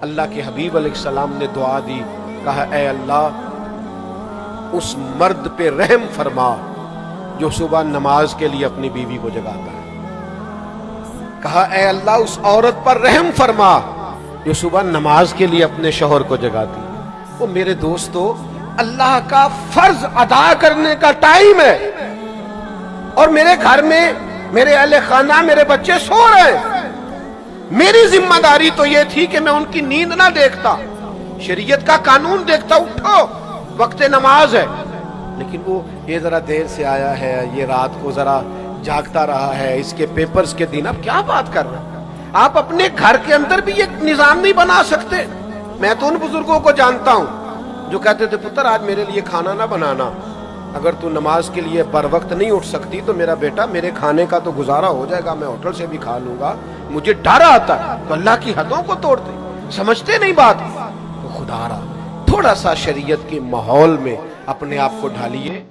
اللہ کے حبیب علیہ السلام نے دعا دی، کہا اے اللہ اس مرد پہ رحم فرما جو صبح نماز کے لیے اپنی بیوی کو جگاتا ہے۔ کہا اے اللہ اس عورت پر رحم فرما جو صبح نماز کے لیے اپنے شوہر کو جگاتی ہے۔ وہ میرے دوستو، اللہ کا فرض ادا کرنے کا ٹائم ہے اور میرے گھر میں میرے اہل خانہ میرے بچے سو رہے ہیں۔ میری ذمہ داری تو یہ تھی کہ میں ان کی نیند نہ دیکھتا، شریعت کا قانون دیکھتا، اٹھو وقت نماز ہے۔ لیکن وہ یہ ذرا دیر سے آیا ہے، یہ رات کو ذرا جاگتا رہا ہے، اس کے پیپرز کے دن، اب کیا بات کر رہے ہیں؟ آپ اپنے گھر کے اندر بھی ایک نظام نہیں بنا سکتے؟ میں تو ان بزرگوں کو جانتا ہوں جو کہتے تھے پتر آج میرے لیے کھانا نہ بنانا، اگر تو نماز کے لیے بر وقت نہیں اٹھ سکتی تو میرا بیٹا میرے کھانے کا تو گزارا ہو جائے گا، میں ہوٹل سے بھی کھا لوں گا، مجھے ڈر آتا ہے۔ تو اللہ کی حدوں کو توڑتے سمجھتے نہیں بات، تو خدا را تھوڑا سا شریعت کے ماحول میں اپنے آپ کو ڈھالیے۔